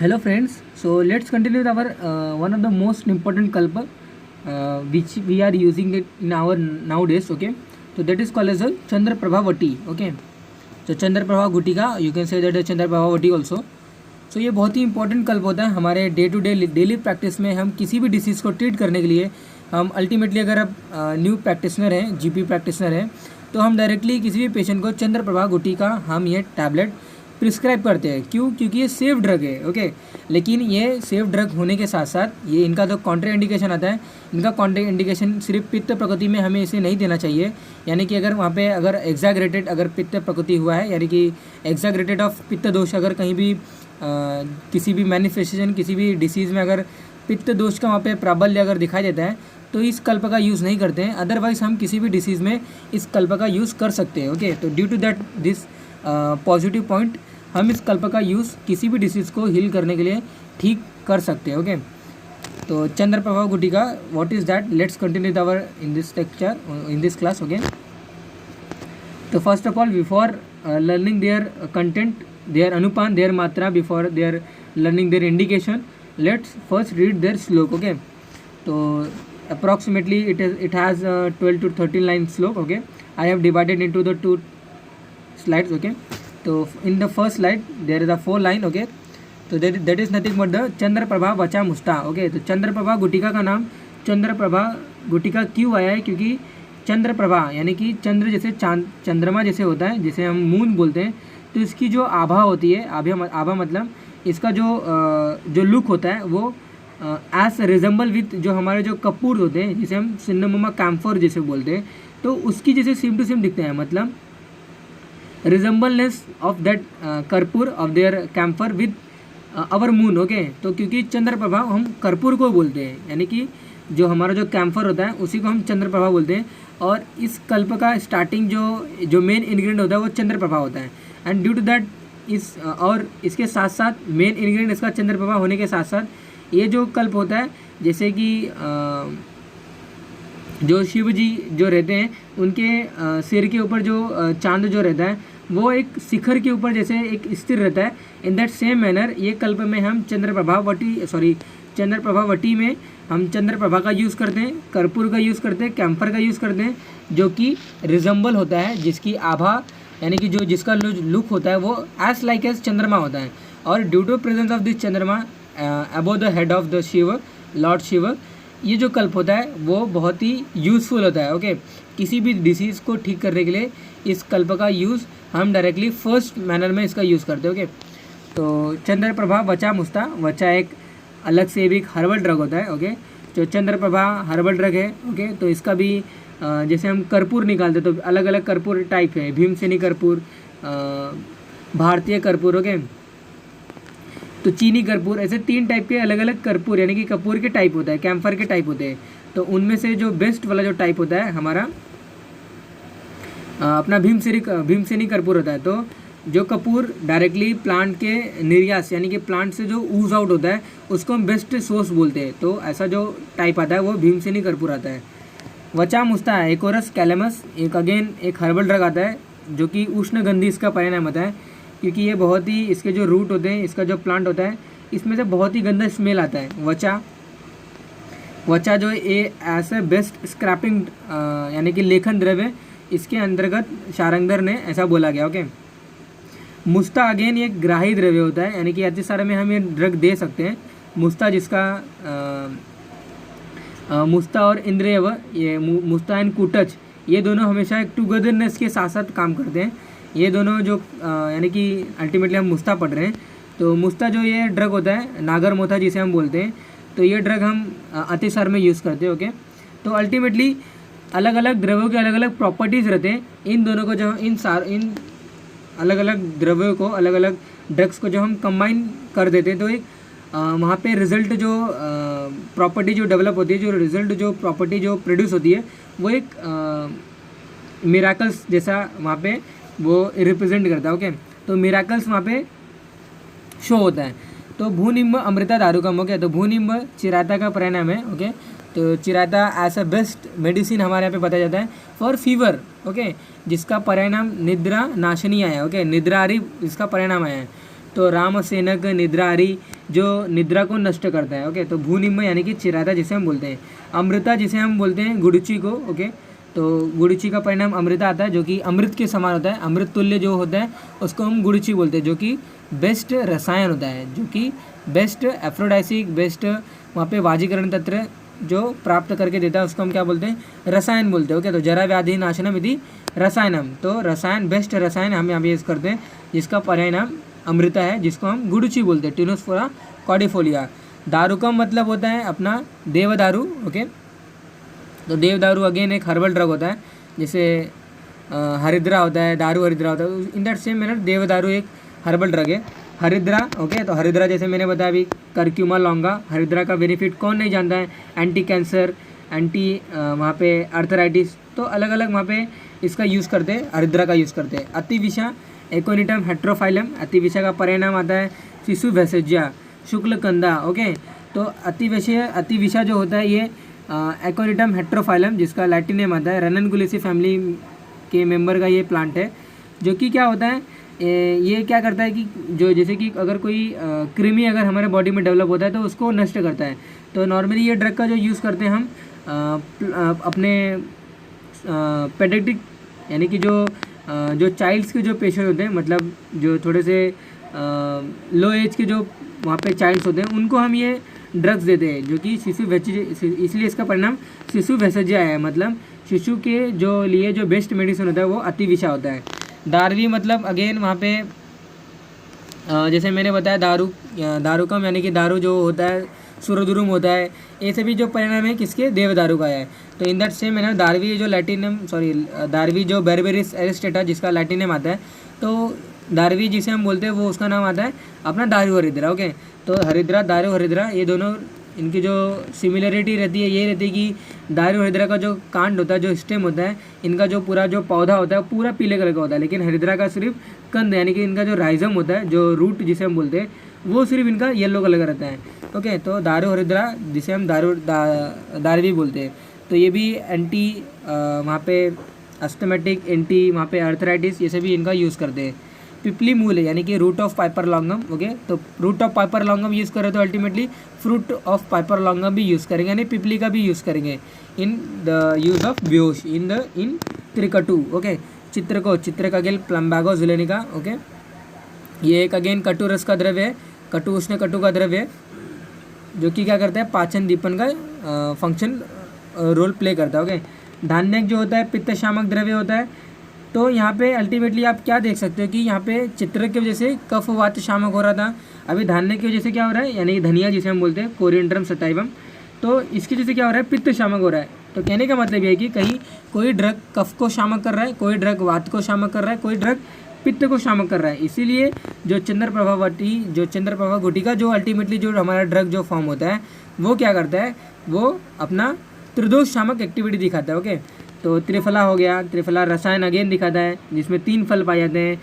Hello friends, so let's continue with our one of the most important kalpa which we are using it in our nowadays. Okay, so that is called as a Chandra Prabha Vati. Okay, so Chandra Prabha Gutika, you can say that a Chandra Prabha Vati also. So ये बहुत ही important कल्प होता है हमारे day to day daily practice में। हम किसी भी डिसीज़ को ट्रीट करने के लिए हम अल्टीमेटली, अगर आप न्यू प्रैक्टिशनर हैं, जीपी प्रैक्टिशनर हैं, तो हम डायरेक्टली किसी भी पेशेंट को चंद्र प्रभा गुटिका हम ये टैबलेट प्रिस्क्राइब करते हैं। क्यों? क्योंकि ये सेफ ड्रग है। ओके, लेकिन ये सेफ ड्रग होने के साथ साथ ये इनका जो कॉन्ट्रा इंडिकेशन आता है, इनका कॉन्ट्रा इंडिकेशन सिर्फ पित्त प्रकृति में हमें इसे नहीं देना चाहिए। यानी कि अगर वहाँ पे अगर एग्जैगरेटेड अगर पित्त प्रकृति हुआ है, यानी कि एग्जैगरेटेड ऑफ पित्त दोष अगर कहीं भी किसी भी मैनिफेस्टेशन, किसी भी डिसीज़ में अगर पित्त दोष का वहाँ पे प्राबल्य अगर दिखाई देता है, तो इस कल्प का यूज़ नहीं करते हैं। अदरवाइज़ हम किसी भी डिसीज़ में इस कल्प का यूज़ कर सकते हैं। ओके, तो due to that this positive point, हम इस कल्प का यूज़ किसी भी डिसीज़ को हील करने के लिए ठीक कर सकते हैं। ओके, तो चंद्र प्रभा गुटिका, what is that? Let's continue our in this lecture, in this class. Okay, तो first of all, before learning their content, their anupan, their matra, before they are learning their indication, let's first read their slok. Okay, so approximately it has 12 to 13 line slok. Okay, I have divided into the two slides. Okay, so in the first slide there is a 4 line. Okay, तो that is nothing but the चंद्र प्रभा वचा मुस्ता. Okay, तो चंद्र प्रभा गुटिका का नाम चंद्र प्रभा गुटिका क्यों आया है? क्योंकि चंद्र प्रभा यानी कि चंद्र जैसे चंद्रमा जैसे होता है, जिसे हम मून बोलते हैं, तो इसकी जो आभा होती है, आभा मतलब इसका जो लुक होता है वो एज रिजेंबल विथ जो हमारे जो कपूर होते हैं, जिसे हम सिन्नमोमा कैम्फर जैसे बोलते हैं, तो उसकी जैसे सेम टू सेम दिखते हैं। मतलब रिजेंबलनेस ऑफ दैट कर्पूर of their camphor with our moon. Okay, तो क्योंकि चंद्र प्रभा हम कर्पूर को बोलते हैं, यानी कि जो हमारा जो कैम्फर होता है उसी को हम चंद्र प्रभा बोलते हैं। और इस कल्प का स्टार्टिंग जो मेन इंग्रेडिएंट होता है वो चंद्र प्रभा होता है। एंड ड्यू टू दैट और इसके साथ साथ मेन इंग्रेडिएंट इसका चंद्र प्रभा होने के साथ साथ ये जो कल्प होता है, जैसे कि जो शिव जी जो रहते हैं उनके सिर के ऊपर जो चांद जो रहता है वो एक शिखर के ऊपर जैसे एक स्थिर रहता है। इन दैट सेम मैनर ये कल्प में हम चंद्र प्रभा वटी में हम चंद्र प्रभा का यूज़ करते हैं, कर्पूर का यूज़ करते हैं, कैम्फर का यूज़ करते हैं, जो कि रिजेंबल होता है, जिसकी आभा यानी कि जो जिसका लुक होता है वो एज लाइक एज चंद्रमा होता है। और due to presence of this chandrama above the head of the Shiva, lord Shiva, ये जो कल्प होता है वो बहुत ही यूज़फुल होता है। ओके, किसी भी डिसीज़ को ठीक करने के लिए इस कल्प का यूज़ हम डायरेक्टली फर्स्ट मैनर में इसका यूज़ करते हैं। ओके, तो चंद्र प्रभा वचा मुस्ता, वचा एक अलग से भी एक हर्बल ड्रग होता है। ओके, जो चंद्र प्रभा हर्बल ड्रग है। ओके, तो इसका भी जैसे हम कर्पूर निकालते तो अलग अलग कर्पूर टाइप है, भीमसेनी कर्पूर, भारतीय कर्पूर, ओके, तो चीनी कर्पूर, ऐसे 3 टाइप के अलग अलग कर्पूर यानी कि कपूर के टाइप होता है, कैम्फर के टाइप होते हैं। तो उनमें से जो बेस्ट वाला जो टाइप होता है हमारा अपना भीमसेनी कर्पूर होता है। तो जो कपूर डायरेक्टली प्लांट के निर्यास यानी कि प्लांट से जो ऊज आउट होता है उसको हम बेस्ट सोर्स बोलते हैं। तो ऐसा जो टाइप आता है वो भीमसेनी कर्पूर आता है। वचा मुस्ता है, एकोरस कैलेमस, एक अगेन एक हर्बल ड्रग आता है जो कि उष्णगंधी इसका परिणाम होता है, क्योंकि ये बहुत ही इसके जो रूट होते हैं, इसका जो प्लांट होता है, इसमें से बहुत ही गंदा स्मेल आता है। वचा जो ये ऐसे बेस्ट स्क्रैपिंग यानी कि लेखन द्रव्य, इसके अंतर्गत शारंगधर ने ऐसा बोला गया। ओके, मुस्ता अगेन एक ग्राही द्रव्य होता है, यानी कि अच्छे सारे में हम ये ड्रग दे सकते हैं। मुस्ता जिसका मुस्ता और इंद्रियव, ये मुस्ता एंड कुटच, ये दोनों हमेशा एक टुगेदरनेस के साथ साथ काम करते हैं। ये दोनों जो यानी कि अल्टीमेटली हम मुस्ता पढ़ रहे हैं, तो मुस्ता जो ये ड्रग होता है, नागर मोथा जिसे हम बोलते हैं, तो ये ड्रग हम अतिसार में यूज़ करते हैं। ओके, तो अल्टीमेटली अलग अलग द्रव्यों के अलग अलग प्रॉपर्टीज़ रहते हैं। इन दोनों को जो इन अलग अलग द्रव्यों को, अलग अलग ड्रग्स को जो हम कंबाइन कर देते हैं, तो एक वहाँ पे रिज़ल्ट जो प्रॉपर्टी जो डेवलप होती है, जो रिज़ल्ट जो प्रॉपर्टी जो प्रोड्यूस होती है, वो एक मिराकल्स जैसा वहाँ पे वो रिप्रेजेंट करता है। ओके, तो मिराकल्स वहाँ पे शो होता है। तो भूनिम्ब अमृता दारुकम। ओके, तो भूनिम्ब चिराता का परिणाम है। ओके, तो चिराता एज अ बेस्ट मेडिसिन हमारे यहाँ पे बताया जाता है फॉर फीवर। ओके, जिसका परिणाम निद्रा नाशनी आया है। ओके, निद्रारी इसका परिणाम आया है। तो रामसेनक निद्राहारी जो निद्रा को नष्ट करता है। ओके, तो भूनिम्ब यानी कि चिराता जिसे हम बोलते हैं। अमृता जिसे हम बोलते हैं गुड़ुची को। ओके, तो गुड़ुची का परिणाम अमृता आता है जो कि अमृत के समान होता है, अमृत तुल्य जो होता है उसको हम गुड़ुची बोलते हैं, जो कि बेस्ट रसायन होता है, जो कि बेस्ट एफ्रोडाइसिक, बेस्ट वहाँ पे वाजीकरण तंत्र जो प्राप्त करके देता है उसको हम क्या बोलते हैं, रसायन बोलते हैं। ओके, तो जरा व्याधि नाशनम यदि रसायनम, तो रसायन बेस्ट रसायन हम यहाँ पे यूज़ करते हैं जिसका परिणाम अमृता है, जिसको हम गुड़ुची बोलते हैं, टिनोस्फोरा कॉर्डिफोलिया। दारुकम मतलब होता है अपना देवदारू। ओके, तो देवदारू अगेन एक हर्बल ड्रग होता है, जैसे हरिद्रा होता है, दारू हरिद्रा होता है, इन दैट सेम मैनर देवदारू एक हर्बल ड्रग है, हरिद्रा। ओके, तो हरिद्रा जैसे मैंने बताया अभी करक्यूमा लॉन्गा, हरिद्रा का बेनिफिट कौन नहीं जानता है, एंटी कैंसर, एंटी वहाँ पे अर्थराइटिस, तो अलग अलग वहाँ पे इसका यूज़ करते हैं, हरिद्रा का यूज़ करते हैं। अतिविषा एकोनिटम हेट्रोफाइलम, अतिविषा का परिणाम आता है शिशु भेषज्या शुक्ल कंदा। ओके, तो अतिविषा जो होता है ये एकोनिटम हेट्रोफाइलम, जिसका लैटिन नेम आता है रननकुलेसी फैमिली के मेंबर का ये प्लांट है, जो कि क्या होता है, ये क्या करता है कि जो जैसे कि अगर कोई कृमि अगर हमारे बॉडी में डेवलप होता है तो उसको नष्ट करता है। तो नॉर्मली ये ड्रग का जो यूज़ करते हैं हम अपने पेडियाट्रिक यानी कि जो चाइल्ड्स के जो पेशेंट होते हैं, मतलब जो थोड़े से लो एज के जो वहाँ पे चाइल्ड्स होते हैं उनको हम ये ड्रग्स देते हैं, जो कि शिशु इसलिए इसका परिणाम शिशु भेषज्या है, मतलब शिशु के जो लिए जो बेस्ट मेडिसिन होता है वो अतिविषा होता है। दारवी मतलब अगेन वहाँ पे जैसे मैंने बताया दारुकम यानी कि दारू जो होता है, सुरदुरुम होता है, ये सभी जो परिणाम है किसके, देवदारू का है। तो इन दैट सेम मैंने दारवी जो बेरबेरिस एरिस्टेटा जिसका लैटिन नेम आता है, तो दारवी जिसे हम बोलते हैं वो उसका नाम आता है अपना दारू हरिद्रा। ओके, तो हरिद्रा दारू हरिद्रा ये दोनों इनकी जो सिमिलरिटी रहती है ये रहती है कि दारू हरिद्रा का जो कांड होता है, जो स्टेम होता है, इनका जो पूरा जो पौधा होता है पूरा पीले कलर का होता है, लेकिन हरिद्रा का सिर्फ कंद यानी कि इनका जो राइजम होता है, जो रूट जिसे हम बोलते हैं, वो सिर्फ इनका येलो कलर का रहता है। ओके, तो दारू हरिद्रा जिसे हम दारवी बोलते हैं, तो ये भी एंटी वहाँ पे अस्थमेटिक, एंटी वहाँ पे अर्थराइटिस, ये सभी इनका यूज़ करते हैं। पिपली मूल है यानी कि रूट ऑफ पाइपर लॉन्गम। ओके, तो रूट ऑफ पाइपर लॉन्गम यूज़ करें तो अल्टीमेटली फ्रूट ऑफ पाइपर लॉन्गम भी यूज़ करेंगे, यानी पिपली का भी यूज़ करेंगे इन द यूज़ ऑफ बेहोश इन त्रिकटु। ओके, चित्र का गेल प्लम्बागो जुलेनिका। ओके, ये एक अगेन कटु रस का द्रव्य है, कटु उष्ण कटु का द्रव्य है, जो कि क्या करता है, पाचन दीपन का फंक्शन रोल प्ले करता है। ओके, धान्यक जो होता है पित्त शामक द्रव्य होता है। तो यहाँ पे अल्टीमेटली आप क्या देख सकते हो कि यहाँ पे चित्र की वजह से कफ वात शामक हो रहा था, अभी धान्य की वजह से क्या हो रहा है, यानी धनिया जिसे हम बोलते हैं कोरिएंड्रम सताइवम, तो इसकी वजह से क्या हो रहा है, पित्त शामक हो रहा है। तो कहने का मतलब ये है कि कहीं कोई ड्रग कफ को शामक कर रहा है, कोई ड्रग वात को शामक कर रहा है, कोई ड्रग पित्त को शामक कर रहा है। इसीलिए जो चंद्रप्रभा गुटिका जो अल्टीमेटली जो हमारा ड्रग जो फॉर्म होता है वो क्या करता है, वो अपना त्रिदोष शामक एक्टिविटी दिखाता है। ओके, तो त्रिफला हो गया, त्रिफला रसायन अगेन दिखाता है जिसमें 3 फल पाए जाते हैं,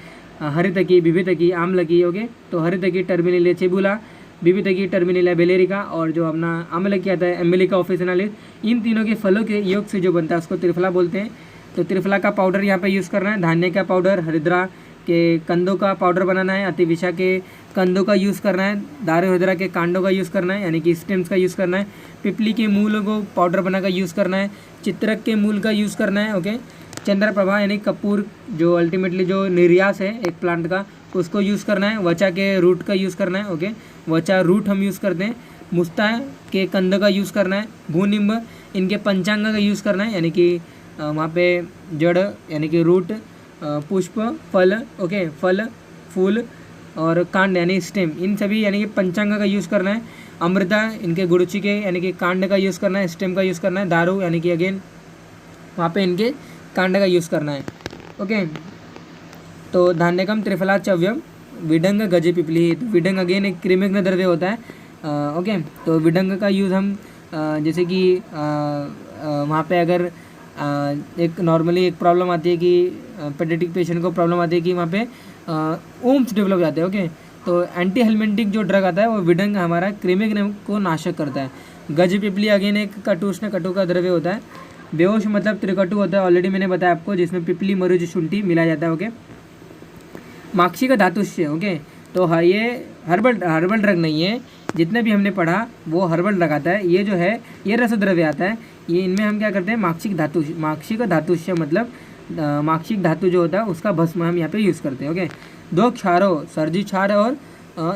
हरितकी, विभितकी, आम्लकी। ओके, तो हरितकी टर्मिनेलिया चेबुला, विभितकी टर्मिनेलिया बेलेरिका, और जो अपना आम्लकी आता है एम्बेलिका ऑफिसिनालिस, इन तीनों के फलों के योग से जो बनता है उसको त्रिफला बोलते हैं। तो त्रिफला का पाउडर यहाँ पे यूज़ करना है, धान्य का पाउडर, हरिद्रा के कंदों का पाउडर बनाना है, अतिविषा के कंदों का यूज़ करना है, दारू हरिद्रा के कांडों का यूज़ करना है यानी कि स्टेम्स का यूज़ करना है, पिपली के मूल को पाउडर बनाकर यूज़ करना है, चित्रक के मूल का यूज़ करना है। ओके, चंद्रप्रभा यानी कपूर जो अल्टीमेटली जो निर्यास है एक प्लांट का उसको यूज़ करना है, वचा के रूट का यूज़ करना है। ओके, वचा रूट हम यूज़ करते हैं, मुस्ता के कंद का यूज़ करना है, भूनिम्ब इनके पंचांग का यूज़ करना है यानी कि वहाँ पे जड़ यानी कि रूट, पुष्प, फल, ओके, फल, फूल और कांड यानी स्टेम, इन सभी यानी कि पंचांग का यूज़ करना है। अमृता इनके गुड़ुची के यानी कि कांड का यूज़ करना है, स्टेम का यूज़ करना है। दारू यानी कि अगेन वहाँ पे इनके कांड का यूज़ करना है। ओके, तो धान्यकम त्रिफला चव्यम विडंग गजे पिपली, तो विडंग अगेन एक कृमिघ्न द्रव्य होता है। ओके, तो विडंग का यूज़ हम जैसे कि वहाँ पे अगर एक नॉर्मली एक प्रॉब्लम आती है कि पेडियाट्रिक पेशेंट को प्रॉब्लम आती है कि वहाँ पे ओम्स डेवलप हो जाते हैं। ओके, तो एंटी हेलमेंटिक जो ड्रग आता है वो विडंग हमारा कृमिघ्न को नाशक करता है। गज पिपली अगेन एक कटुष्ण कटु का द्रव्य होता है। बेहोश मतलब त्रिकटु होता है, ऑलरेडी मैंने बताया आपको, जिसमें पिपली मरुज शुंठी मिलाया जाता है। ओके, माक्षी का धातुष्य, ओके, तो हाँ, ये हर्बल ड्रग नहीं है। जितने भी हमने पढ़ा वो हर्बल ड्रग आता है। ये जो है ये रसद्रव्य आता है। ये इनमें हम क्या करते हैं, माक्षिक धातुष्य मतलब माक्षिक धातु जो होता है उसका भस्म हम यहाँ पे यूज़ करते हैं। ओके, 2 क्षारों, सर्जी क्षार और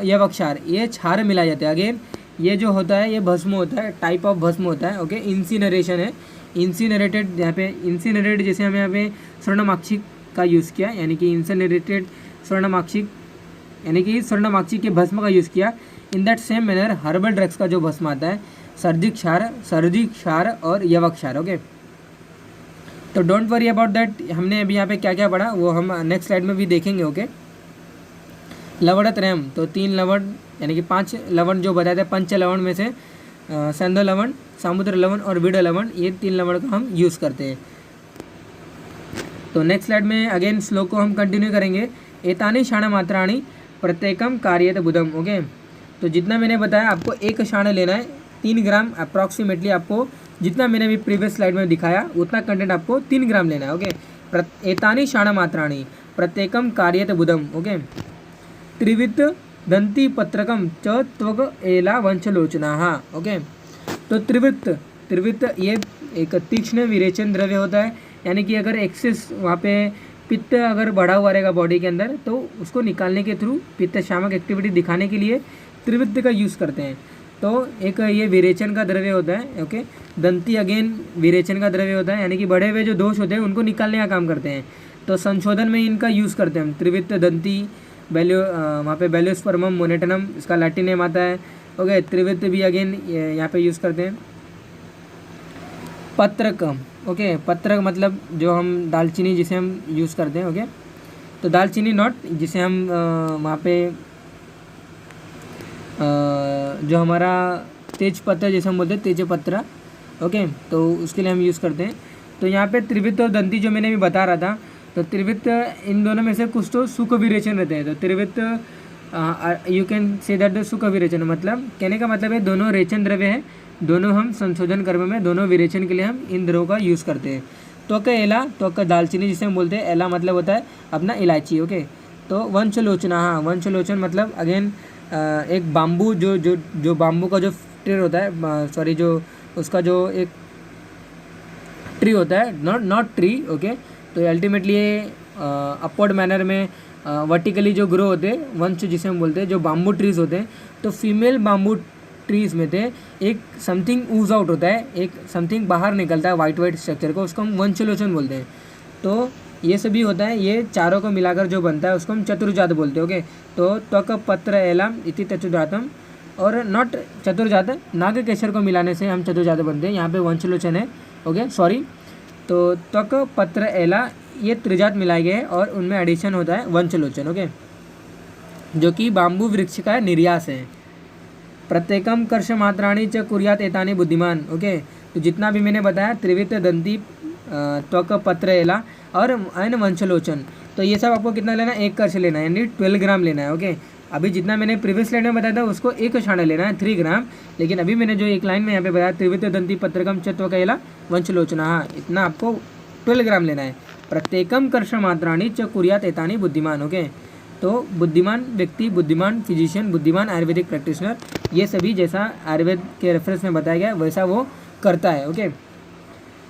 यवक क्षार, ये क्षार मिलाए जाते हैं। अगेन ये जो होता है ये भस्म होता है, टाइप ऑफ भस्म होता है। ओके, इंसिनरेशन है, इंसिनरेटेड, यहाँ पे इंसिनरेट जैसे हमें यहाँ पे स्वर्णमाक्षिक का यूज़ किया, यानी कि इंसिनरेटेड स्वर्णमाक्षिक, यानी कि स्वर्णमाक्षिक के भस्म का यूज़ किया। In that same manner herbal drugs का जो भस्म आता है सर्जी क्षार और यवक क्षार। ओके, तो डोंट वरी अबाउट दैट। हमने अभी यहाँ पे क्या क्या पढ़ा वो हम नेक्स्ट स्लाइड में भी देखेंगे। ओके, लवणत्रयम, तो 3 लवण यानी कि 5 लवण जो बताए थे, पंच लवण में से संध लवण, समुद्र लवण और विड लवण, ये 3 लवण का हम यूज़ करते हैं। तो नेक्स्ट स्लाइड में अगेन श्लोक को हम कंटिन्यू करेंगे। एतानि शाण मात्राणी प्रत्येकम कार्यत बुधम। ओके, तो जितना मैंने बताया आपको एक शाण लेना है, 3 ग्राम अप्रॉक्सीमेटली, आपको जितना मैंने अभी प्रीवियस स्लाइड में दिखाया उतना कंटेंट आपको 3 ग्राम लेना है। ओके, एतानि शाण मात्राणी प्रत्येकम कार्यत बुधम। ओके, त्रिवित दंती पत्रकम च त्वग एला वंशलोचना। ओके, तो त्रिवित ये एक तीक्ष्ण विरेचन द्रव्य होता है, यानी कि अगर एक्सेस वहाँ पे पित्त अगर बढ़ा हुआ रहेगा बॉडी के अंदर तो उसको निकालने के थ्रू पित्त शामक एक्टिविटी दिखाने के लिए त्रिवित का यूज़ करते हैं। तो एक ये विरेचन का द्रव्य होता है। ओके, दंती अगेन विरेचन का द्रव्य होता है, यानी कि बढ़े हुए जो दोष होते हैं उनको निकालने का काम करते हैं। तो संशोधन में इनका यूज़ करते हैं हम, त्रिवित दंती वहाँ पे बेल्योस्पर्मम मोनेटनम इसका लैटिन नेम आता है। ओके, त्रिवित भी अगेन यहाँ पे यूज़ करते हैं। पत्रकम, ओके, पत्रक मतलब जो हम दालचीनी जिसे हम यूज़ करते हैं। ओके, तो दालचीनी नॉट, जिसे हम वहाँ पे जो हमारा तेज पत्ता जैसे हम बोलते हैं तेज पत्रा। ओके, तो उसके लिए हम यूज़ करते हैं। तो यहाँ पे त्रिवित और दंती जो मैंने भी बता रहा था, तो त्रिवित इन दोनों में से कुछ तो सुख विरेचन रहते हैं। तो Trivrit you can say that the sukh virechan, मतलब कहने का मतलब है दोनों रेचन द्रव्य है, दोनों हम संशोधन कर्म में दोनों विरेचन के लिए हम इन द्रव्यों का यूज़ करते हैं। त्वक एला, त्वक दालचीनी जिसे हम बोलते हैं, एला मतलब होता है अपना इलायची। ओके, तो वंशलोचना, हाँ, वंशलोचन मतलब अगेन एक बाम्बू जो बाम्बू का जो ट्री होता है, सॉरी जो उसका जो एक ट्री होता है, नॉट ट्री। ओके, तो अल्टीमेटली ये अपवर्ड मैनर में वर्टिकली जो ग्रो होते हैं, वंश जिसे हम बोलते हैं, जो बाम्बू ट्रीज होते हैं, तो फीमेल बाम्बू ट्रीज में थे एक समथिंग ऊज आउट होता है, एक समथिंग बाहर निकलता है वाइट स्ट्रक्चर को, उसको हम वंशलोचन बोलते हैं। तो ये सभी होता है, ये चारों को मिलाकर जो बनता है उसको हम चतुर्जात बोलते हैं। ओके, तो त्वक पत्र एलम इति चतुर्जातम, और नॉट चतुर्जात, नाग केसर को मिलाने से हम चतुर्जात बनते हैं। यहाँ पे वंशलोचन है। ओके, सॉरी, तो त्वक पत्र एला ये त्रिजात मिलाए गए हैं और उनमें एडिशन होता है वंशलोचन। ओके, जो कि बाम्बू वृक्ष का निर्यास है। प्रत्येकम कर्ष मात्राणी च कुर्यात एतानि बुद्धिमान। ओके, तो जितना भी मैंने बताया त्रिवित दंती त्वक पत्र एला और एन वंशलोचन, तो ये सब आपको कितना लेना है, 1 कर्ष लेना है, यानी 12 ग्राम लेना है। ओके, अभी जितना मैंने प्रीवियस स्लाइड में बताया था उसको 1 शाण लेना है, 3 ग्राम, लेकिन अभी मैंने जो एक लाइन में यहाँ पे बताया त्रिवित दंती पत्रकम च त्वक एला वंशलोचना, हाँ, इतना आपको 12 ग्राम लेना है। प्रत्येकम कर्ष मात्राणी च कुर्यात एतानि बुद्धिमान। ओके, तो बुद्धिमान व्यक्ति, बुद्धिमान फिजिशियन, बुद्धिमान आयुर्वेदिक प्रैक्टिशनर, ये सभी जैसा आयुर्वेद के रेफरेंस में बताया गया वैसा वो करता है। ओके,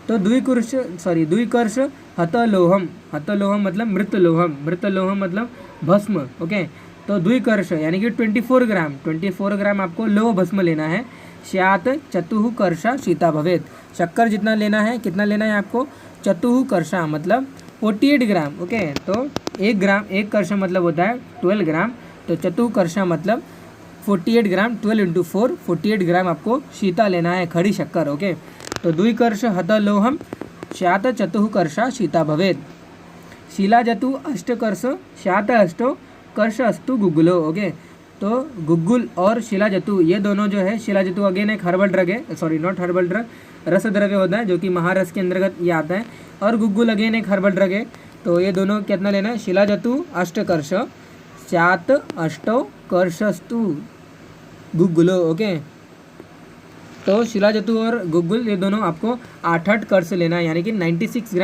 तो द्विकर्ष हतलोहम, हतलोहम मतलब मृतलोहम, मृतलोहम मतलब भस्म। ओके, तो द्विकर्ष यानी कि 24 ग्राम आपको लोह भस्म लेना है। स्यात् चतुः कर्षा शीता भवेत, शक्कर जितना लेना है, कितना लेना है आपको, चतुः कर्षा मतलब 48 ग्राम। ओके, तो 1 ग्राम, 1 कर्ष मतलब होता है 12 ग्राम, तो चतुः कर्षा मतलब 48 ग्राम, 12 × 4, 48 ग्राम आपको शीता लेना है, खड़ी शक्कर। ओके, तो द्विकर्ष हतलोहम स्यात् चतुः कर्षा शीता भवेत, शिला जतु अष्टकर्ष स्यात् अष्टो कर्ष अस्तु गुग्गुलो। ओके, तो गुग्गुल और शिला जतु ये दोनों जो है, शिला जतु अगेन एक हर्बल ड्रग है, सॉरी नॉट हर्बल ड्रग, रस द्रव्य होता है जो कि महारस के अंतर्गत ये आता है, और गुग्गुल अगेन एक हर्बल ड्रग है। तो ये दोनों कितना लेना है, शिला जतु अष्टकर्ष स्यात् अष्टो कर्षस्तु गुग्गुलो। ओके, तो शिला जतु और गुग्गुल ये दोनों आपको 8-8 कर्ष लेना है, यानी कि 96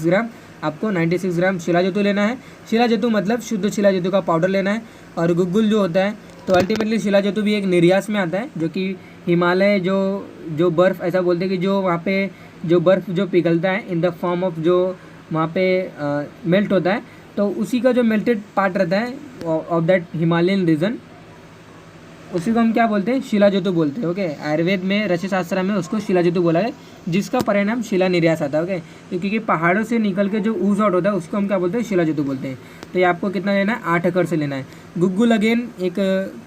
ग्राम आपको 96 ग्राम शिलाजितु लेना है। शिलाजितु मतलब शुद्ध शिलाजितु का पाउडर लेना है। और गुग्गुल जो होता है तो अल्टीमेटली शिलाजितु भी एक निर्यास में आता है, जो कि हिमालय जो बर्फ़, ऐसा बोलते हैं कि जो वहाँ पे जो बर्फ़ जो पिघलता है इन द फॉर्म ऑफ जो वहाँ पे मेल्ट होता है, तो उसी का जो मेल्टेड पार्ट रहता है ऑफ दैट हिमालयन रीजन, उसी को हम क्या बोलते हैं, शिलाजितु बोलते हैं। ओके, आयुर्वेद में रचि शास्त्र में उसको शिलाजितु बोला है, जिसका परिणाम शिला निर्यास आता है। ओके, तो क्योंकि पहाड़ों से निकल के जो ऊज आउट होता है उसको हम क्या बोलते हैं, शिलाजितु बोलते हैं। तो ये आपको कितना लेना है, 8 एकड़ से लेना है। गुग्गुल अगेन एक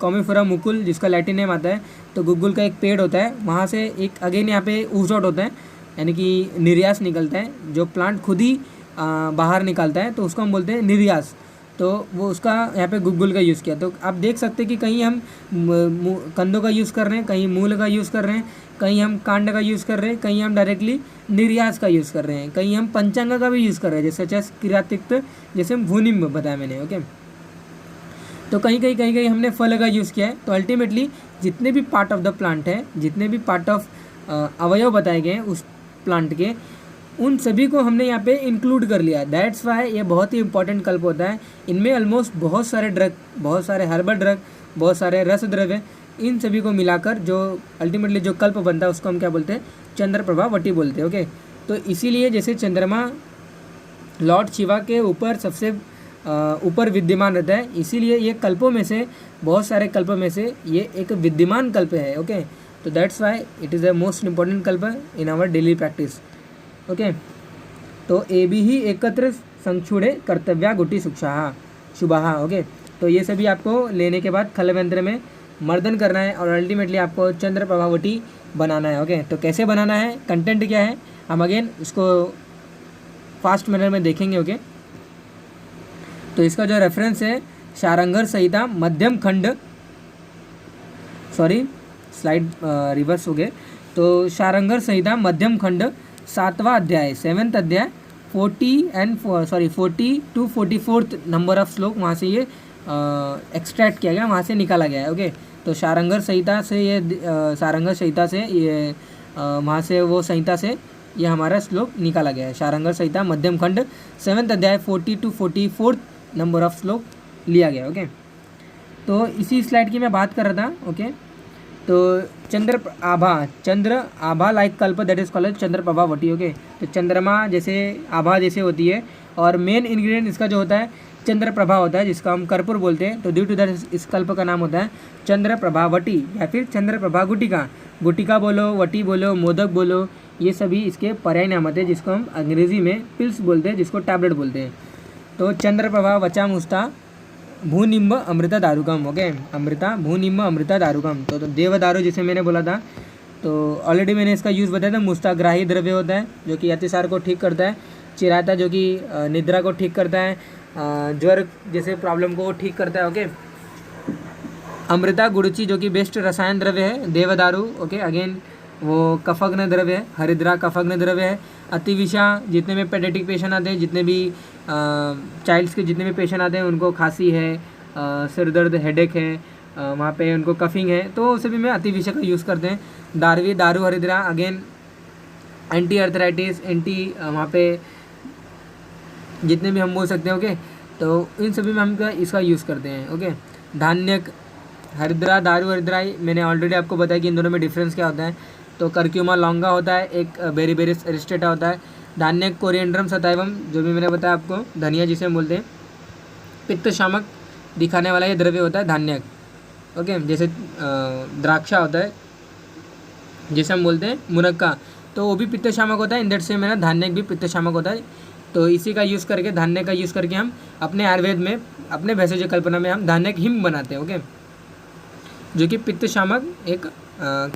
कॉमीफेरा मुकुल, जिसका लैटिन नेम आता है। तो गुग्गुल का एक पेड़ होता है, वहाँ से एक अगेन यहाँ पे ऊज आउट होता है, यानी कि निर्यास निकलता है, जो प्लांट खुद ही बाहर निकालता है, तो उसको हम बोलते हैं निर्यास। तो वो उसका यहाँ पे गुग्गुल का यूज़ किया। तो आप देख सकते हैं कि कहीं हम कंदों का यूज़ कर रहे हैं, कहीं मूल का यूज़ कर रहे हैं, कहीं हम कांड का यूज़ कर रहे हैं, कहीं हम डायरेक्टली निर्यास का यूज़ कर रहे हैं, कहीं हम पंचांग का भी यूज़ कर रहे हैं, जैसे किरातिक्त, जैसे हम भूनिम्ब बताया मैंने। ओके, तो कहीं हमने फल का यूज़ किया है। तो अल्टीमेटली जितने भी पार्ट ऑफ द प्लांट है, जितने भी पार्ट ऑफ अवयव बताए गए हैं उस प्लांट के, उन सभी को हमने यहाँ पे इंक्लूड कर लिया। दैट्स वाई ये बहुत ही इंपॉर्टेंट कल्प होता है। इनमें ऑलमोस्ट बहुत सारे ड्रग, बहुत सारे हर्बल ड्रग, बहुत सारे रस द्रव्य, इन सभी को मिलाकर जो अल्टीमेटली जो कल्प बनता है उसको हम क्या बोलते हैं, चंद्रप्रभा वटी बोलते हैं। ओके, तो इसीलिए जैसे चंद्रमा लॉर्ड शिवा के ऊपर सबसे ऊपर विद्यमान रहता है, इसीलिए ये कल्पों में से, बहुत सारे कल्पों में से ये एक विद्यमान कल्प है। ओके, तो that's why it is the most important kalpa in our daily practice. Okay, तो ए बी ही एकत्र संक्षुड़े कर्तव्या गुटी शुभाहा। ओके, तो ये सभी आपको लेने के बाद खलवंत्र में मर्दन करना है और अल्टीमेटली आपको चंद्रप्रभावटी बनाना है। ओके, तो कैसे बनाना है, कंटेंट क्या है, हम अगेन इसको फास्ट मैनर में देखेंगे। ओके, तो इसका जो रेफरेंस है शारंगर संहिता मध्यम खंड, सॉरी स्लाइड रिवर्स हो गए, तो शारंगर संहिता मध्यम खंड 7वां अध्याय 7th अध्याय 40 to 44 नंबर ऑफ श्लोक, वहाँ से ये एक्सट्रैक्ट किया गया, वहाँ से निकाला गया है। ओके, तो शारंगर संहिता से ये शारंगर संहिता से ये वहाँ से वो संहिता से ये हमारा श्लोक निकाला गया है। शारंगर संहिता मध्यम खंड 7th अध्याय 40 to 44 नंबर ऑफ श्लोक लिया गया। ओके, तो इसी स्लाइड की मैं बात कर रहा था। ओके, तो चंद्र आभा लाइक कल्प that is called Chandraprabha Vati. Okay, तो चंद्रमा जैसे आभा जैसे होती है और मेन इंग्रेडिएंट इसका जो होता है चंद्रप्रभा होता है, जिसका हम कर्पूर बोलते हैं। तो ड्यू टू दैट इस कल्प का नाम होता है चंद्रप्रभा वटी या फिर चंद्रप्रभा गुटिका। गुटिका बोलो, वटी बोलो, मोदक बोलो, ये सभी इसके पर्याय नाम होते हैं, जिसको हम अंग्रेजी में पिल्स बोलते हैं, जिसको टैबलेट बोलते हैं। तो चंद्रप्रभा वचा मुस्ता भूनिम्ब अमृता दारुकम। ओके, अमृता भूनिम्ब अमृता दारुकम, तो देवदारू जिसे मैंने बोला था, तो ऑलरेडी मैंने इसका यूज़ बताया था। मुस्ताग्राही द्रव्य होता है जो कि अतिसार को ठीक करता है, चिराता जो कि निद्रा को ठीक करता है, ज्वर जैसे प्रॉब्लम को ठीक करता है। ओके, अमृता गुड़ची जो कि बेस्ट रसायन द्रव्य है। देवदारू ओके अगेन वो कफग्न द्रव्य है। हरिद्रा कफग्न द्रव्य है। अतिविषा जितने भी पेडियाट्रिक पेशेंट आते हैं, जितने भी चाइल्ड्स के जितने भी पेशेंट आते हैं, उनको खांसी है, सिर दर्द हेडेक है, वहाँ पे उनको कफिंग है, तो सभी में अतिविषा का यूज़ करते हैं। दारू दारू हरिद्रा अगेन एंटी अर्थराइटिस, एंटी वहाँ पे जितने भी हम बोल सकते हैं। ओके, तो इन सभी में हम इसका यूज़ करते हैं। ओके, धान्यक हरिद्रा दारू हरिद्रा मैंने ऑलरेडी आपको बताया कि इन दोनों में डिफरेंस क्या होता है। तो करक्यूमा लौंगा होता है, एक बेरीबेरिस एरिस्टेटा होता है। धान्यक कोरिएंड्रम सताइवम जो भी मैंने बताया आपको, धनिया जिसे हम बोलते हैं। पित्त शामक दिखाने वाला ये द्रव्य होता है धान्यक। ओके, जैसे द्राक्षा होता है जिसे हम बोलते हैं मुनक्का, तो वो भी पित्त शामक होता है। इन दैट से मेरा धान्यक भी पित्त शामक होता है। तो इसी का यूज़ करके, धान्य का यूज़ करके हम अपने आयुर्वेद में, अपने भैषज कल्पना में हम धान्यक हिम बनाते हैं। ओके, जो कि पित्त शामक एक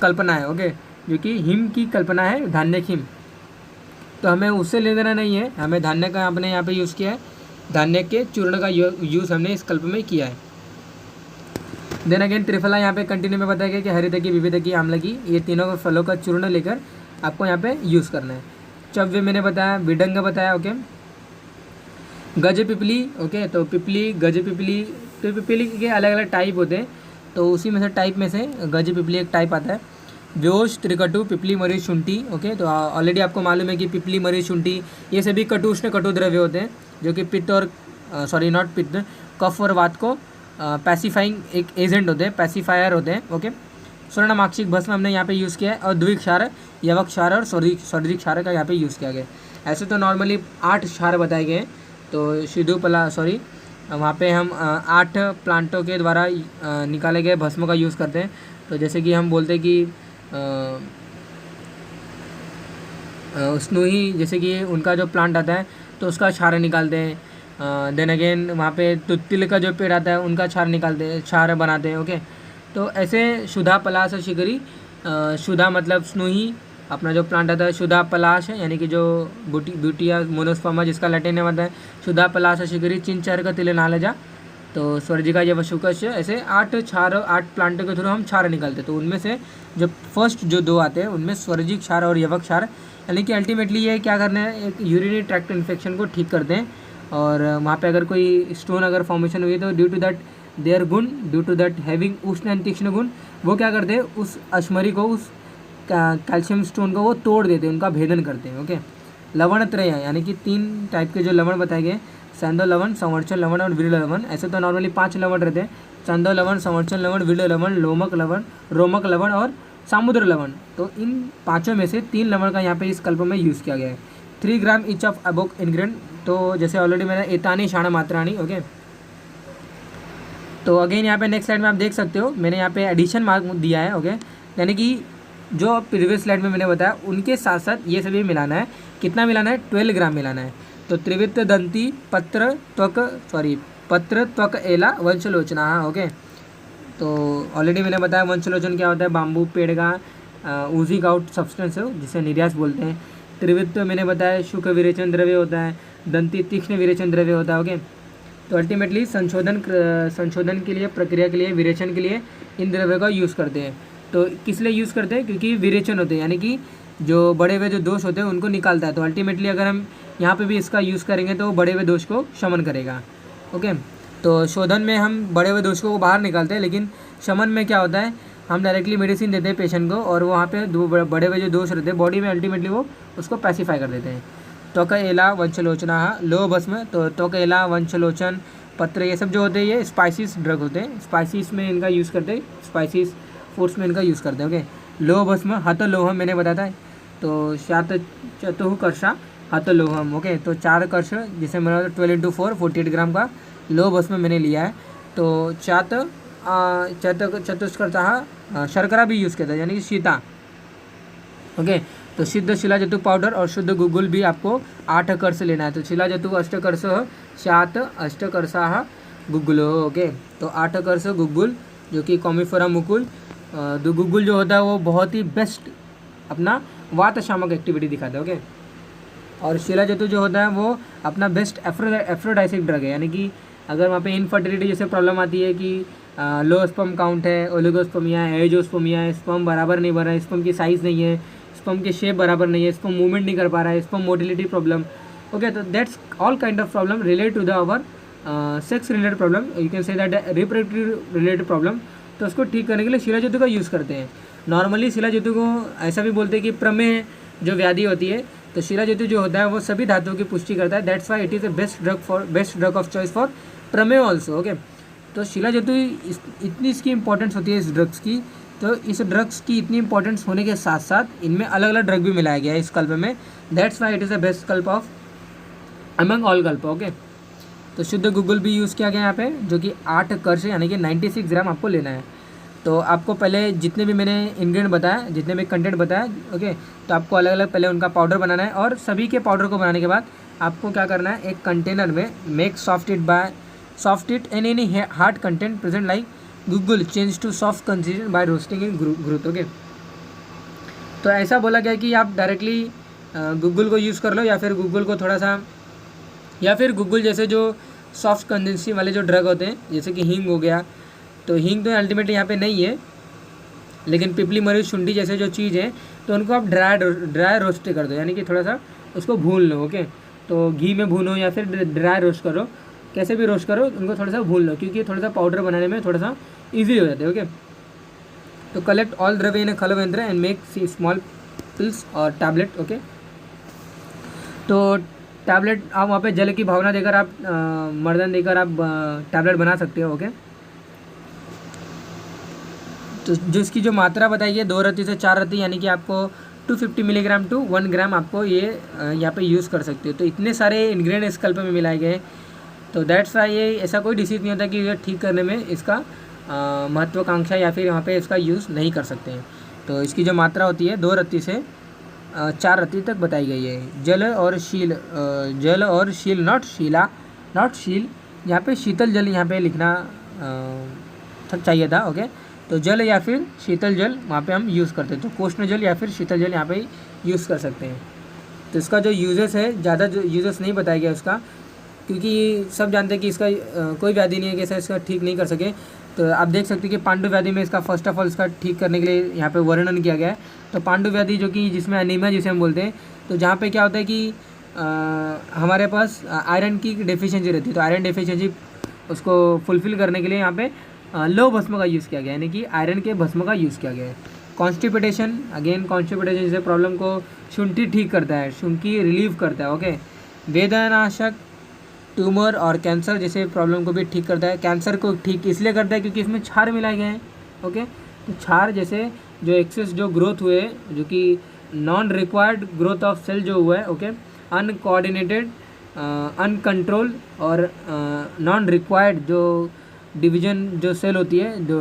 कल्पना है। ओके, जो कि हिम की कल्पना है, धान्यक हिम। तो हमें उससे ले देना नहीं है, हमें धान्य का आपने यहाँ पे यूज़ किया है, धान्य के चूर्ण का यूज़ हमने इस कल्प में किया है। देन अगेन त्रिफला यहाँ पे कंटिन्यू में बताया गया कि हरितकी, विविधकी, आम्लकी, ये तीनों फलों का चूर्ण लेकर आपको यहाँ पे यूज़ करना है। चव्य मैंने बताया, विडंग बताया। ओके, गज पिपली। ओके, तो पिपली, गज पिपली, तो पिपली के अलग अलग टाइप होते हैं, तो उसी में से टाइप में से गज पिपली एक टाइप आता है। व्योश, त्रिकटु, पिपली, मरीच, शुंठी। ओके, तो ऑलरेडी आपको मालूम है कि पिपली, मरीच, शुंठी ये सभी कटु उष्ण कटु द्रव्य होते हैं जो कि पित्त और सॉरी नॉट पित्त, कफ और वात को पैसिफाइंग एक एजेंट होते हैं, पैसिफायर होते हैं। ओके, स्वर्णमाक्षिक भस्म हमने यहाँ पे यूज़ किया है, और द्विक क्षार, यवक क्षार और स्वर्दिक क्षार का यहाँ पे यूज़ किया गया है। ऐसे तो नॉर्मली 8 क्षार बताए गए हैं, तो शिधुपला सॉरी वहाँ पे हम 8 प्लांटों के द्वारा निकाले गए भस्मों का यूज़ करते हैं। तो जैसे कि हम बोलते हैं कि स्नूही, जैसे कि उनका जो प्लांट आता है तो उसका क्षार निकालते हैं। देन अगेन वहाँ पे तुत्तिल का जो पेड़ आता है उनका क्षार निकालते हैं, क्षार बनाते हैं। ओके, तो ऐसे शुदा, पलाश और शिकरी, शुदा मतलब स्नूही, अपना जो प्लांट आता है शुदा पलाश है, यानी कि जो ब्यूटिया मोनोस्पर्मा जिसका लैटिन नेम आता है शुदा पलाश और शिकरी, चिंचर का तिले नालजा, तो स्वर्जिका या वशुकश, ऐसे 8 क्षार, 8 प्लांटों के थ्रू हम क्षार निकालते हैं। तो उनमें से जो फर्स्ट जो 2 आते हैं उनमें स्वर्जिक क्षार और यवक क्षार, यानी कि अल्टीमेटली ये क्या करना है, एक यूरिनरी ट्रैक्ट इन्फेक्शन को ठीक करते हैं। और वहाँ पे अगर कोई स्टोन अगर फॉर्मेशन हुई तो ड्यू टू दैट देयर गुण, ड्यू टू दैट हैविंग उष्ण एंड तीक्ष्ण गुण, वो क्या करते हैं, उस अश्मरी को, उस कैल्शियम स्टोन को वो तोड़ देते हैं, उनका भेदन करते हैं। ओके, लवण त्रय, यानी कि 3 टाइप के जो लवण बताए गए, सैंधव लवण, संवर्चन लवण और विरल लवण। ऐसे तो नॉर्मली 5 लवण रहते हैं, सैंधव लवण, संवर्चन लवण, विरल लवण, लोमक लवण, रोमक लवण और सामुद्र लवण। तो इन 5 में से 3 लवण का यहाँ पे इस कल्प में यूज़ किया गया है। 3 ग्राम ईच ऑफ अबोक इन्ग्रेडिएंट, तो जैसे ऑलरेडी मैंने एतानी शाणा मात्राणी। ओके, तो अगेन यहाँ पे नेक्स्ट स्लाइड में आप देख सकते हो मैंने यहाँ पे एडिशन मार्क दिया है। ओके, यानी कि जो प्रीवियस स्लाइड में मैंने बताया उनके साथ साथ ये सभी मिलाना है। कितना मिलाना है, 12 ग्राम मिलाना है। तो त्रिवित दंती पत्र त्वक एला वंशलोचना। ओके, तो ऑलरेडी मैंने बताया वंशलोचन क्या होता है, बाम्बू पेड़ का ऊजिंग आउट सब्सटेंस है जिसे निर्यास बोलते हैं। त्रिवित मैंने बताया शुष्क विरेचन द्रव्य होता है, दंती तीक्ष्ण विरेचन द्रव्य होता है। ओके, तो अल्टीमेटली संशोधन के लिए, प्रक्रिया के लिए, विरेचन के लिए इन द्रव्यों का यूज़ करते हैं। तो किस लिए यूज़ करते हैं, क्योंकि विरेचन होते हैं, यानी कि जो बड़े हुए जो दोष होते हैं उनको निकालता है। तो अल्टीमेटली अगर हम यहाँ पे भी इसका यूज़ करेंगे तो बड़े हुए दोष को शमन करेगा। ओके, तो शोधन में हम बड़े हुए दोष को बाहर निकालते हैं, लेकिन शमन में क्या होता है, हम डायरेक्टली मेडिसिन देते हैं पेशेंट को और वहाँ पे बड़े हुए जो दोष रहते हैं बॉडी में अल्टीमेटली वो उसको पैसिफाई कर देते हैं। त्वक एला वंशलोचना, लो भस्म, तो त्वक एला, वंशलोचन, पत्र, ये सब जो होते हैं ये स्पाइसिस ड्रग होते हैं, स्पाइसिस में इनका यूज़ करते हैं, स्पाइसिस फूड्स में इनका यूज़ करते हैं। ओके, लो भस्म, हत लोहम मैंने बताया था, तो शात चतुः कर्षा हत लोहम। ओके, तो 4 कर्ष जिसे मेरा 12 × 4 48 ग्राम का लो भस्म मैंने लिया है। तो चतुष्कर्ता शर्करा भी यूज़ करता है, यानी कि सीता। ओके, तो सिद्ध शिलाजतु पाउडर और शुद्ध गुग्गुल भी आपको 8 कर्ष लेना है। तो शिलाजतु अष्टकर्ष, शात अष्टकर्षा गुग्गुलो। ओके, तो 8 कर्ष गुग्गुल जो कि कॉमीफेरा मुकुल, तो गुग्गुल जो होता है वो बहुत ही बेस्ट अपना वात शामक एक्टिविटी दिखाता है। ओके, और शिलाजतु जो होता है वो अपना बेस्ट एफ्रोडाइसिक ड्रग है, यानी कि अगर वहाँ पे इनफर्टिलिटी जैसे प्रॉब्लम आती है कि लो स्पर्म काउंट है, ओलिगोस्पर्मिया है, एजोस्पर्मिया है, स्पर्म बराबर नहीं भर रहा है, स्पर्म की साइज़ नहीं है, स्पर्म के शेप बराबर नहीं है, स्पर्म मूवमेंट नहीं कर पा रहा है, स्पर्म मोटिलिटी प्रॉब्लम। ओके, तो that's all kind of problem related to the our sex related problem, you can say that reproductive related problem. तो उसको ठीक करने के लिए शिलाजतु का यूज़ करते हैं। नॉर्मली शिलाजतु को ऐसा भी बोलते हैं कि प्रमेह जो व्याधि होती है, तो शिलाजतु जो होता है वो सभी धातुओं की पुष्टि करता है। That's why it is a best drug of choice for prameha also. Okay, तो शिलाजतु इतनी इसकी इंपॉर्टेंस होती है इस ड्रग्स की। तो इस ड्रग्स की इतनी इंपॉर्टेंस होने के साथ साथ इनमें अलग अलग ड्रग भी मिलाया गया है इस कल्प में। That's why it is the best कल्प ऑफ अमंग ऑल कल्प। ओके, तो शुद्ध गुग्गुल भी यूज़ किया गया यहाँ पे, जो कि 8 कर्ष यानी कि 96 ग्राम आपको लेना है। तो आपको पहले जितने भी मैंने इंग्रेडिएंट बताया, जितने भी कंटेंट बताया, ओके, तो आपको अलग अलग पहले उनका पाउडर बनाना है। और सभी के पाउडर को बनाने के बाद आपको क्या करना है, एक कंटेनर में make soft it and any hard content present like guggul change to soft consistency by roasting in ghrita. Okay, तो ऐसा बोला गया कि आप डायरेक्टली गुग्गुल को यूज़ कर लो, या फिर गुग्गुल को थोड़ा सा, या फिर गुग्गुल जैसे जो सॉफ्ट कंसिस्टेंसी वाले जो ड्रग होते हैं जैसे कि हींग हो गया, तो हींग तो अल्टीमेटली यहाँ पे नहीं है, लेकिन पिपली, मरीच, शुंठी जैसे जो चीज़ है तो उनको आप ड्राई रोस्ट कर दो, यानी कि थोड़ा सा उसको भून लो। ओके, तो घी में भूनो या फिर ड्राई रोस्ट करो, कैसे भी रोस्ट करो, उनको थोड़ा सा भून लो, क्योंकि थोड़ा सा पाउडर बनाने में थोड़ा सा ईजी हो जाता है। ओके, तो collect all dravya in a खलवेंद्र and make see small pills or tablet. Okay, तो टैबलेट आप वहाँ पे जल की भावना देकर आप मर्दन देकर आप टैबलेट बना सकते हो। ओके, तो जो इसकी जो मात्रा बताई है 2 रत्ती से 4 रत्ती, यानी कि आपको 250 मिलीग्राम टू 1 ग्राम आपको ये यहाँ पे यूज़ कर सकते हो। तो इतने सारे इंग्रेडिएंट इस कल्प में मिलाए गए, तो दैट्स वाई ये ऐसा कोई डिसीज़ नहीं होता कि ये ठीक करने में इसका महत्वाकांक्षा या फिर यहाँ पे इसका यूज़ नहीं कर सकते हैं। तो इसकी जो मात्रा होती है 2 रत्ती से 4 रत्ती तक बताई गई है। जल और शील नॉट शील, यहाँ पे शीतल जल यहाँ पे लिखना चाहिए था। ओके, तो जल या फिर शीतल जल वहाँ पे हम यूज़ करते हैं, तो कोष्ण जल या फिर शीतल जल यहाँ पे यूज़ कर सकते हैं। तो इसका जो यूजेस है, ज़्यादा जो यूजेस नहीं बताया गया उसका, क्योंकि सब जानते हैं कि इसका कोई व्याधि नहीं है कि ऐसा इसका ठीक नहीं कर सके। तो आप देख सकते हैं कि पांडु व्याधि में इसका फर्स्ट ऑफ ऑल इसका ठीक करने के लिए यहाँ पे वर्णन किया गया है। तो पांडु व्याधि जो कि जिसमें अनीमिया जिसे हम बोलते हैं, तो जहाँ पे क्या होता है कि हमारे पास आयरन की डेफिशिएंसी रहती है, तो आयरन डेफिशिएंसी उसको फुलफ़िल करने के लिए यहाँ पे लो भस्म का यूज़ किया गया है, यानी कि आयरन के भस्म का यूज़ किया गया है। कॉन्स्टिपेटेशन, अगेन कॉन्स्टिपेटेशन जैसे प्रॉब्लम को शुंठी ठीक करता है, शुंठी रिलीव करता है। ओके, वेदनाशक, ट्यूमर और कैंसर जैसे प्रॉब्लम को भी ठीक करता है। कैंसर को ठीक इसलिए करता है क्योंकि इसमें क्षार मिलाए गए हैं। ओके, तो क्षार जैसे जो एक्सेस जो ग्रोथ हुए, जो कि non required growth of cell जो हुआ है, ओके, अनकोऑर्डिनेटेड, अनकंट्रोल और नॉन रिक्वायर्ड जो डिवीजन जो सेल होती है, जो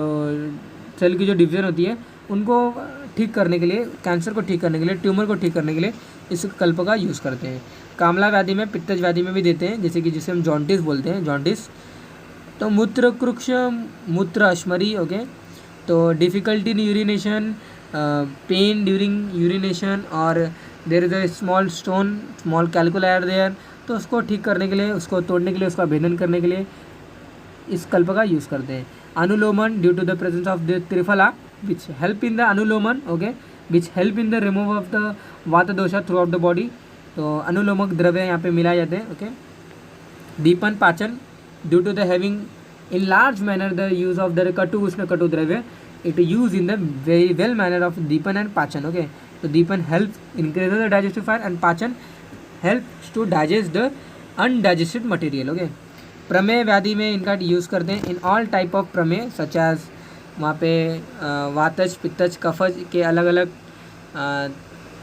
सेल की जो डिवीजन होती है, उनको ठीक करने के लिए, कैंसर को ठीक करने के लिए, ट्यूमर को ठीक करने के लिए इस कल्प का यूज़ करते हैं। कामला व्याधि में, पित्तज व्याधि में भी देते हैं, जैसे कि जिसे हम जॉन्डिस बोलते हैं, जॉन्डिस। तो मूत्र कृक्ष, मूत्र अश्मरी। ओके, तो difficulty in urination, pain during urination और there is a small stone, small calculi there, तो उसको ठीक करने के लिए, उसको तोड़ने के लिए, उसका भेदन करने के लिए इस कल्प का यूज़ करते हैं। Anulomana, due to the presence of the triphala which help in the anulomana, okay, which help in the remove of the vata dosha through out the body. तो अनुलोमक द्रव्य यहाँ पे मिलाए जाते हैं। Okay, deepan pachan, due to the having in large manner the use of the katu ushna katu dravya, it use in the very well manner of deepan and pachan. Okay, तो deepan help increase the digestive fire and pachan help to digest the undigested material. Okay, प्रमेय व्याधि में इनका use करते हैं। In all type of प्रमेय such as, वहाँ पे वातज, पित्तज, कफज के अलग अलग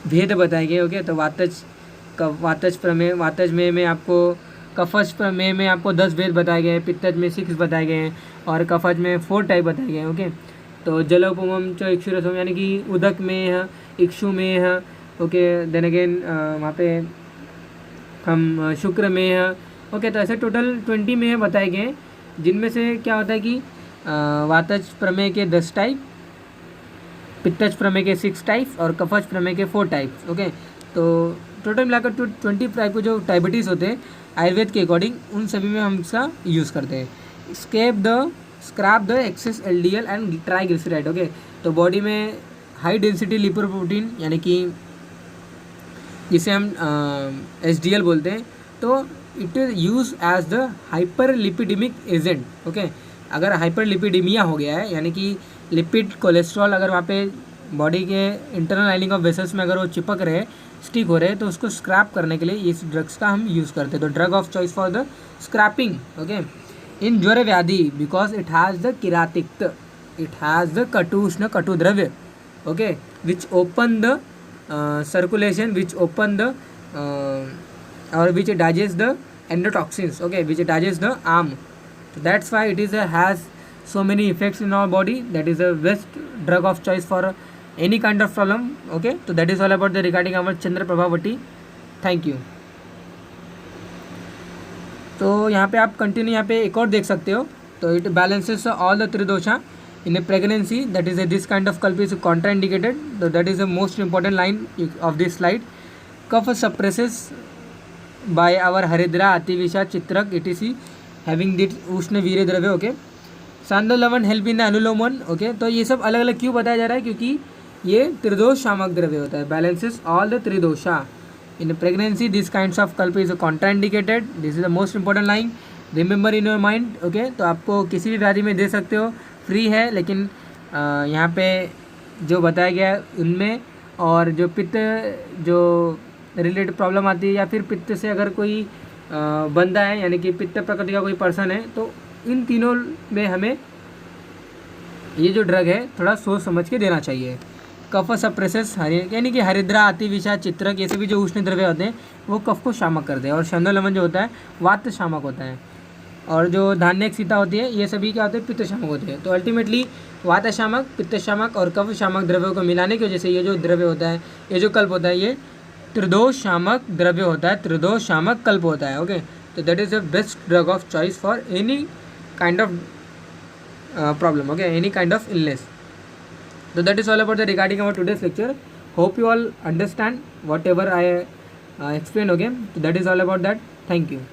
भेद बताए गए। ओके, तो वातज प्रमेय, वातज में आपको, कफज प्रमेय में आपको 10 भेद बताए गए हैं, पित्तज में 6 बताए गए हैं और कफज में 4 टाइप बताए गए हैं। ओके, तो जलोपमम च इक्षुरसम, यानी कि उदक में है, इक्षु में है। ओके, देन अगेन वहाँ पे हम शुक्र में है। ओके, तो ऐसे टोटल 20 में बताए गए, जिनमें से क्या होता है कि वातज प्रमेय के 10 टाइप, पित्तज प्रमेय के 6 टाइप और कफज प्रमेय के 4 टाइप्स। ओके, तो टोटल मिलाकर 20 टाइप के जो डायबिटीज़ होते हैं आयुर्वेद के अकॉर्डिंग, उन सभी में हम इसका यूज़ करते हैं। Scrap the excess LDL and triglyceride. Okay, तो बॉडी में हाई डेंसिटी लिपोप्रोटीन, यानी कि जिसे हम HDL बोलते हैं, तो it is use as the hyperlipidemic agent. Okay, अगर हाइपरलिपिडीमिया हो गया है, यानी कि लिपिड कोलेस्ट्रॉल अगर वहाँ पे बॉडी के इंटरनल लाइनिंग ऑफ वेसल्स में अगर वो चिपक रहे, स्टिक हो रहे, तो उसको स्क्रैप करने के लिए इस ड्रग्स का हम यूज़ करते हैं। तो drug of choice for the scraping. Okay, in jwar vyadhi because it has the kiratikta, it has the katushna katu dravya. Okay, which open the circulation, which open the or which digest the endotoxins. Okay, which digest the arm. So that's why it is has so many effects in our body. That is the best drug of choice for any kind of problem. Okay, so that is all about the regarding our Chandra Prabhavati. Thank you. तो यहाँ पे आप continue यहाँ पे एक और देख सकते हो। तो it balances all the tridosha in a pregnancy, that is this kind of culp is contraindicated. So that is the most important line of this slide. Kapha suppresses by our Haridra, Ativisha, Chitrak, etc. having this ushna virya dravya. Okay, सांदोलवन help in anulomana. Okay, तो ये सब अलग अलग क्यों बताया जा रहा है, क्योंकि ये त्रिदोष शामक द्रव्य होता है। Balances all the tridosha in pregnancy, this kinds of kalpa is contraindicated. This is the most important line, remember in your mind. Okay, तो आपको किसी भी व्याधि में दे सकते हो, फ्री है, लेकिन यहाँ पे जो बताया गया है उनमें, और जो पित्त जो रिलेटेड प्रॉब्लम आती है या फिर पित्त से अगर कोई बंदा है यानी कि पित्त प्रकृति का कोई पर्सन है, तो इन तीनों में हमें ये जो ड्रग है थोड़ा सोच समझ के देना चाहिए। कफ सप्रेसेस यानी कि हरिद्रा, अतिविषा, चित्रक, ये सभी जो उष्ण द्रव्य होते हैं वो कफ को शामक करते हैं, और शंदोलवन जो होता है वात शामक होता है, और जो धान्यक सीता होती है ये सभी क्या होते हैं, पित्त शामक होते हैं। तो अल्टीमेटली वात शामक, पित्त शामक और कफ शामक द्रव्यों को मिलाने की वजह से ये जो द्रव्य होता है, ये जो कल्प होता है, ये त्रिदोष शामक द्रव्य होता है, त्रिदोष शामक कल्प होता है। ओके, तो that is the best drug of choice for any kind of problem, okay, any kind of illness. So that is all about the regarding our today's lecture. Hope you all understand whatever I explained. Okay, so that is all about that. Thank you.